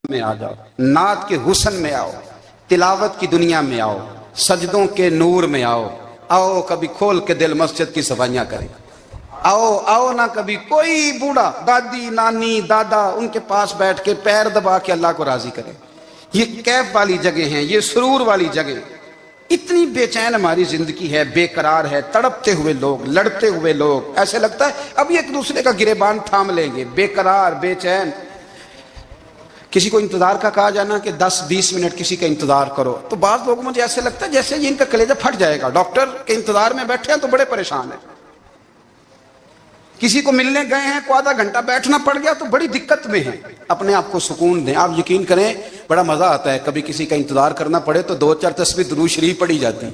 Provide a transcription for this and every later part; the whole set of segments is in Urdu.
میں آ جاؤ، نعت کے حسن میں آؤ، تلاوت کی دنیا میں آؤ، سجدوں کے نور میں آؤ، آؤ کبھی کھول کے دل مسجد کی صفائیاں کریں، آؤ آؤ نہ کبھی کوئی بوڑھا دادی نانی دادا ان کے پاس بیٹھ کے پیر دبا کے اللہ کو راضی کرے۔ یہ کیف والی جگہ ہیں، یہ سرور والی جگہ۔ اتنی بے چین ہماری زندگی ہے، بے قرار ہے، تڑپتے ہوئے لوگ، لڑتے ہوئے لوگ، ایسے لگتا ہے اب ایک دوسرے کا گریبان تھام لیں گے، بے قرار بے چین۔ کسی کو انتظار کا کہا جانا کہ 10-20 منٹ کسی کا انتظار کرو، تو بعض لوگوں مجھے ایسے لگتا ہے جیسے یہ ان کا کلیجہ پھٹ جائے گا، ڈاکٹر کے انتظار میں بیٹھے ہیں تو بڑے پریشان ہیں۔ کسی کو ملنے گئے ہیں کو آدھا گھنٹہ بیٹھنا پڑ گیا تو بڑی دقت میں ہیں۔ اپنے آپ کو سکون دیں۔ آپ یقین کریں بڑا مزہ آتا ہے، کبھی کسی کا انتظار کرنا پڑے تو 2-4 تسبیح درود شریف پڑھی جاتی،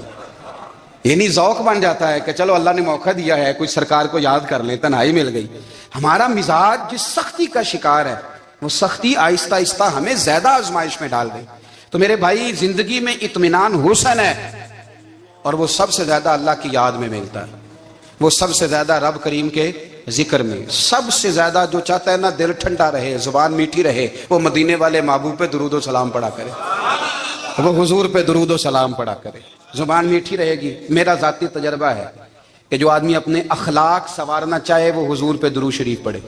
یعنی ذوق بن جاتا ہے کہ چلو اللہ نے موقع دیا ہے، کچھ سرکار کو یاد کر لیں، تنہائی مل گئی۔ ہمارا مزاج جس سختی کا شکار ہے، وہ سختی آہستہ آہستہ ہمیں زیادہ آزمائش میں ڈال گئی۔ تو میرے بھائی زندگی میں اطمینان حسن ہے، اور وہ سب سے زیادہ اللہ کی یاد میں ملتا ہے، وہ سب سے زیادہ رب کریم کے ذکر میں۔ سب سے زیادہ جو چاہتا ہے نا دل ٹھنڈا رہے، زبان میٹھی رہے، وہ مدینے والے محبوب پہ درود و سلام پڑھا کرے، وہ حضور پہ درود و سلام پڑھا کرے، زبان میٹھی رہے گی۔ میرا ذاتی تجربہ ہے کہ جو آدمی اپنے اخلاق سنوارنا چاہے وہ حضور پہ درود شریف پڑھے،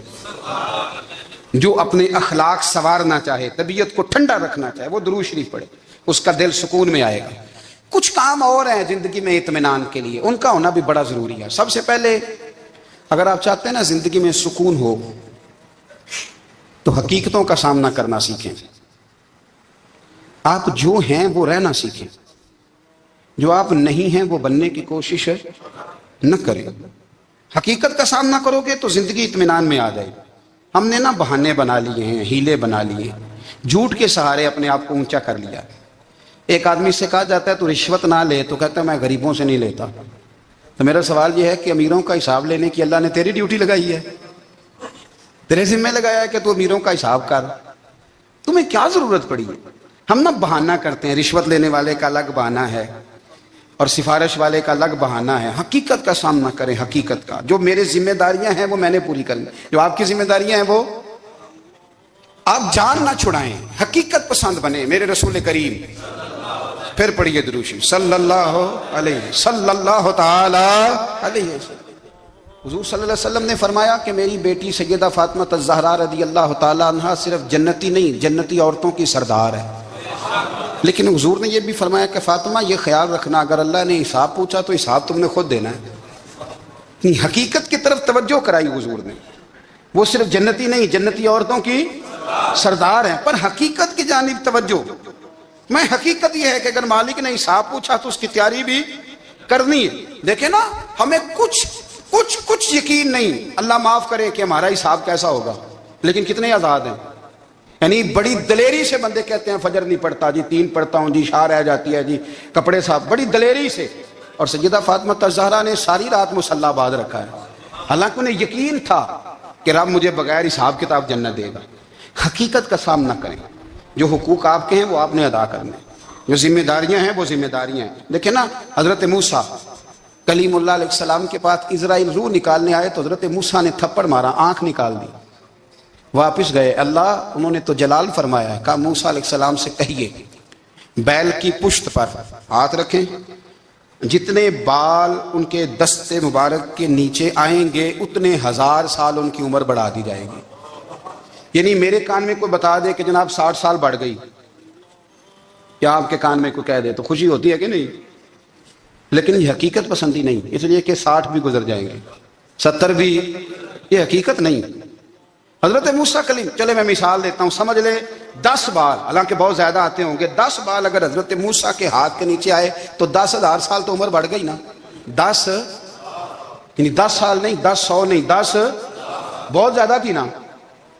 جو اپنے اخلاق سنوارنا چاہے، طبیعت کو ٹھنڈا رکھنا چاہے، وہ درود شریف پڑھے، اس کا دل سکون میں آئے گا۔ کچھ کام اور ہیں زندگی میں اطمینان کے لیے، ان کا ہونا بھی بڑا ضروری ہے۔ سب سے پہلے اگر آپ چاہتے ہیں نا زندگی میں سکون ہو تو حقیقتوں کا سامنا کرنا سیکھیں۔ آپ جو ہیں وہ رہنا سیکھیں، جو آپ نہیں ہیں وہ بننے کی کوشش نہ کریں۔ حقیقت کا سامنا کرو گے تو زندگی اطمینان میں آ جائے گی۔ ہم نے نا بہانے بنا لیے ہیں، ہیلے بنا لیے، جھوٹ کے سہارے اپنے آپ کو اونچا کر لیا۔ ایک آدمی سے کہا جاتا ہے تو رشوت نہ لے، تو کہتا ہے میں غریبوں سے نہیں لیتا۔ تو میرا سوال یہ ہے کہ امیروں کا حساب لینے کی اللہ نے تیری ڈیوٹی لگائی ہے، تیرے ذمہ لگایا ہے کہ تو امیروں کا حساب کر، تمہیں کیا ضرورت پڑی ہے؟ ہم نا بہانہ کرتے ہیں، رشوت لینے والے کا الگ بہانہ ہے اور سفارش والے کا الگ بہانہ ہے۔ حقیقت کا سامنا کریں، حقیقت کا۔ جو میرے ذمہ داریاں ہیں وہ میں نے پوری کرنی، جو آپ کی ذمہ داریاں ہیں وہ آپ جان نہ چھڑائیں، حقیقت پسند بنے۔ میرے رسول کریم، پھر پڑھیے درود شریف صلی اللہ تعالی علیہ وسلم۔ حضور صلی اللہ علیہ وسلم نے فرمایا کہ میری بیٹی سیدہ فاطمہ الزہرا رضی اللہ تعالی عنہا صرف جنتی نہیں، جنتی عورتوں کی سردار ہے۔ لیکن حضور نے یہ بھی فرمایا کہ فاطمہ یہ خیال رکھنا اگر اللہ نے حساب پوچھا تو حساب تم نے خود دینا ہے۔ حقیقت کی طرف توجہ کرائی حضور نے، وہ صرف جنتی نہیں، جنتی عورتوں کی سردار ہیں، پر حقیقت کی جانب توجہ۔ میں حقیقت یہ ہے کہ اگر مالک نے حساب پوچھا تو اس کی تیاری بھی کرنی ہے۔ دیکھیں نا ہمیں کچھ یقین نہیں، اللہ معاف کرے کہ ہمارا حساب کیسا ہوگا، لیکن کتنے آزاد ہیں۔ یعنی بڑی دلیری سے بندے کہتے ہیں فجر نہیں پڑھتا جی، 3 پڑھتا ہوں جی، شاہ رہ جاتی ہے جی، کپڑے صاحب، بڑی دلیری سے۔ اور سیدہ فاطمہ الزہرا نے ساری رات مصلی باز رکھا ہے، حالانکہ انہیں یقین تھا کہ رب مجھے بغیر حساب کتاب جنت دے گا۔ حقیقت کا سامنا کریں، جو حقوق آپ کے ہیں وہ آپ نے ادا کرنے، جو ذمہ داریاں ہیں وہ ذمہ داریاں ہیں۔ دیکھیں نا حضرت موسیٰ کلیم اللہ علیہ السلام کے پاس اسرائیل روح نکالنے آئے تو حضرت موسیٰ نے تھپڑ مارا، آنکھ نکال دی، واپس گئے۔ اللہ انہوں نے تو جلال فرمایا ہے، کہا موسیٰ علیہ السلام سے کہیے بیل کی پشت پر ہاتھ رکھیں، جتنے بال ان کے دستے مبارک کے نیچے آئیں گے اتنے 1000 سال ان کی عمر بڑھا دی جائے گی۔ یعنی میرے کان میں کوئی بتا دے کہ جناب 60 سال بڑھ گئی، یا آپ کے کان میں کوئی کہہ دے تو خوشی ہوتی ہے کہ نہیں؟ لیکن یہ حقیقت پسندی نہیں، اس لیے کہ 60 بھی گزر جائیں گے، 70 بھی، یہ حقیقت نہیں۔ حضرت موسیٰ کلیم، چلے میں مثال دیتا ہوں، سمجھ لے 10 بال، حالانکہ بہت زیادہ آتے ہوں گے، 10 بال اگر حضرت موسیٰ کے ہاتھ کے نیچے آئے تو 10,000 سال تو عمر بڑھ گئی نا۔ 10 یعنی 10 سال نہیں، 10 100 نہیں، 10 بہت زیادہ تھی نا۔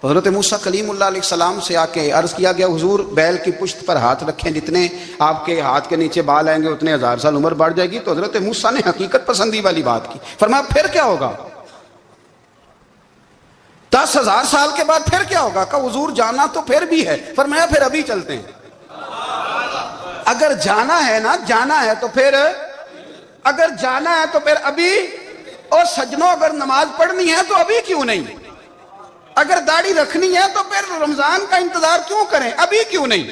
حضرت موسیٰ کلیم اللہ علیہ السلام سے آ کے عرض کیا گیا حضور بیل کی پشت پر ہاتھ رکھیں، جتنے آپ کے ہاتھ کے نیچے بال آئیں گے اتنے 1000 سال عمر بڑھ جائے گی۔ تو حضرت موسیٰ نے حقیقت پسندی والی بات کی، فرمایا پھر کیا ہوگا؟ 10,000 سال کے بعد پھر کیا ہوگا؟ کہا حضور جانا تو پھر بھی ہے، فرمایا پھر ابھی چلتے ہیں۔ اگر جانا ہے نا، جانا ہے تو پھر اگر جانا ہے تو پھر ابھی، اور سجنوں اگر نماز پڑھنی ہے تو ابھی کیوں نہیں؟ اگر داڑھی رکھنی ہے تو پھر رمضان کا انتظار کیوں کریں؟ ابھی کیوں نہیں؟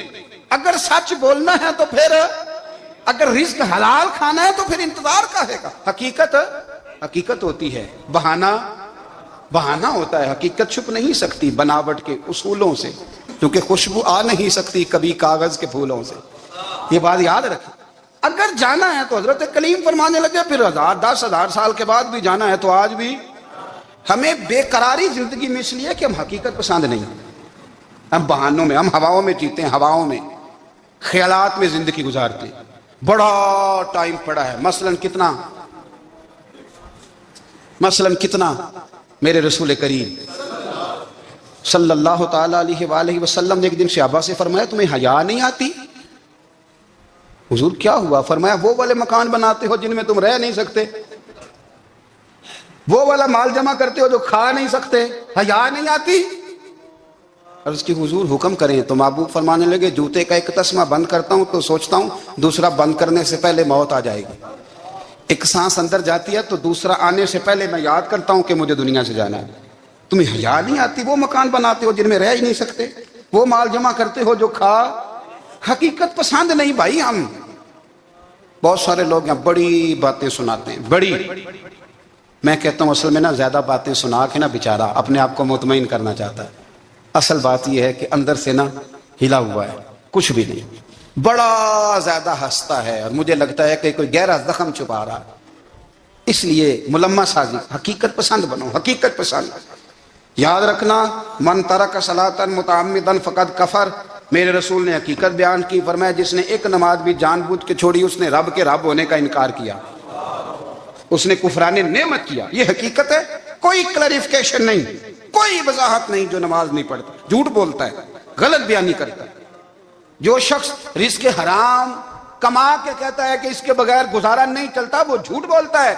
اگر سچ بولنا ہے تو پھر، اگر رزق حلال کھانا ہے تو پھر انتظار کا ہے گا؟ حقیقت ہوتی ہے، بہانہ ہوتا ہے، حقیقت چھپ نہیں سکتی بناوٹ کے اصولوں سے، کیونکہ خوشبو آ نہیں سکتی کبھی کاغذ کے پھولوں سے، یہ بات یاد رکھیں۔ اگر جانا ہے تو حضرت کلیم فرمانے لگے پھر 10,000 سال کے بعد بھی جانا ہے، تو آج بھی ہمیں بے قراری زندگی میں اس لیے کہ ہم حقیقت پسند نہیں، ہم بہانوں میں، ہم ہواؤں میں جیتے ہیں، ہواؤں میں، خیالات میں زندگی گزارتے ہیں۔ بڑا ٹائم پڑا ہے، مثلاً کتنا میرے رسول کریم صلی اللہ تعالی علیہ وآلہ وسلم نے ایک دن صحابہ سے فرمایا تمہیں حیا نہیں آتی؟ حضور کیا ہوا؟ فرمایا وہ والے مکان بناتے ہو جن میں تم رہ نہیں سکتے، وہ والا مال جمع کرتے ہو جو کھا نہیں سکتے، حیا نہیں آتی؟ اور اس کی حضور حکم کریں تو محبوب فرمانے لگے جوتے کا ایک تسمہ بند کرتا ہوں تو سوچتا ہوں دوسرا بند کرنے سے پہلے موت آ جائے گی، ایک سانس اندر جاتی ہے تو دوسرا آنے سے پہلے میں یاد کرتا ہوں کہ مجھے دنیا سے جانا ہے۔ تمہیں حیا نہیں آتی؟ وہ مکان بناتے ہو جن میں رہ ہی نہیں سکتے، وہ مال جمع کرتے ہو جو کھا، حقیقت پسند نہیں بھائی ہم۔ بہت سارے لوگ یہاں بڑی باتیں سناتے ہیں، بڑی، میں کہتا ہوں اصل میں نا زیادہ باتیں سنا کے نا بیچارہ اپنے آپ کو مطمئن کرنا چاہتا ہے، اصل بات یہ ہے کہ اندر سے نا ہلا ہوا ہے، کچھ بھی نہیں، بڑا زیادہ ہنستا ہے اور مجھے لگتا ہے کہ کوئی گہرا زخم چھپا رہا ہے۔ اس لیے ملمہ سازی، حقیقت پسند بنو، حقیقت پسند۔ یاد رکھنا من ترک صلاۃ متعمدا فقد کفر، میرے رسول نے حقیقت بیان کی، فرمایا جس نے ایک نماز بھی جان بوجھ کے چھوڑی اس نے رب کے رب ہونے کا انکار کیا، اس نے کفران نعمت کیا۔ یہ حقیقت ہے، کوئی کلیریفیکیشن نہیں، کوئی وضاحت نہیں۔ جو نماز نہیں پڑھتا جھوٹ بولتا ہے، غلط بیانی کرتا ہے۔ جو شخص رزق حرام کما کے کہتا ہے کہ اس کے بغیر گزارا نہیں چلتا، وہ جھوٹ بولتا ہے۔